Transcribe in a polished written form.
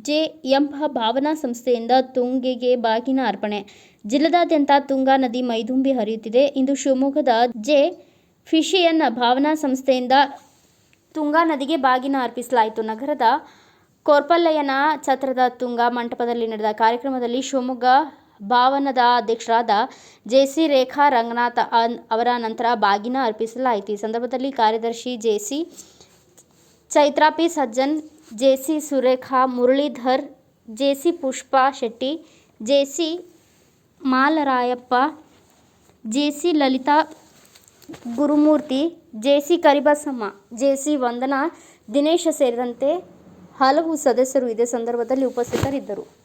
J ಎಂಬ ಭಾವನಾ ಸಂಸ್ಥೆಯಿಂದ ತುಂಗೆಗೆ ಬಾಗಿನ ಅರ್ಪಣೆ. ಜಿಲ್ಲೆಯಾದ್ಯಂತ ತುಂಗಾ ನದಿ ಮೈದುಂಬಿ ಹರಿಯುತ್ತಿದೆ. ಇಂದು ಶಿವಮೊಗ್ಗದ ಜೆ ಫಿಶಿಯನ್ ಭಾವನಾ ಸಂಸ್ಥೆಯಿಂದ ತುಂಗಾ ನದಿಗೆ ಬಾಗಿನ ಅರ್ಪಿಸಲಾಯಿತು. ನಗರದ ಕೊರ್ಪಲ್ಲಯ್ಯನ ಛತ್ರದ ತುಂಗಾ ಮಂಟಪದಲ್ಲಿ ನಡೆದ ಕಾರ್ಯಕ್ರಮದಲ್ಲಿ ಶಿವಮೊಗ್ಗ ಭಾವನದ ಅಧ್ಯಕ್ಷರಾದ ಜೆಸಿ ರೇಖಾ ರಂಗನಾಥ್ ಅವರ ನಂತರ ಬಾಗಿನ ಅರ್ಪಿಸಲಾಯಿತು. ಈ ಸಂದರ್ಭದಲ್ಲಿ ಕಾರ್ಯದರ್ಶಿ JC Chaitra P Sajjan, JC Surekha Muralidhar, JC Pushpa Shetty, JC Malarayappa, JC Lalitha Gurumurthy, JC Karibasamma, JC Vandana, Dinesh ಸೇರಿದಂತೆ ಹಲವು ಸದಸ್ಯರು ಇದೇ ಸಂದರ್ಭದಲ್ಲಿ ಉಪಸ್ಥಿತರಿದ್ದರು.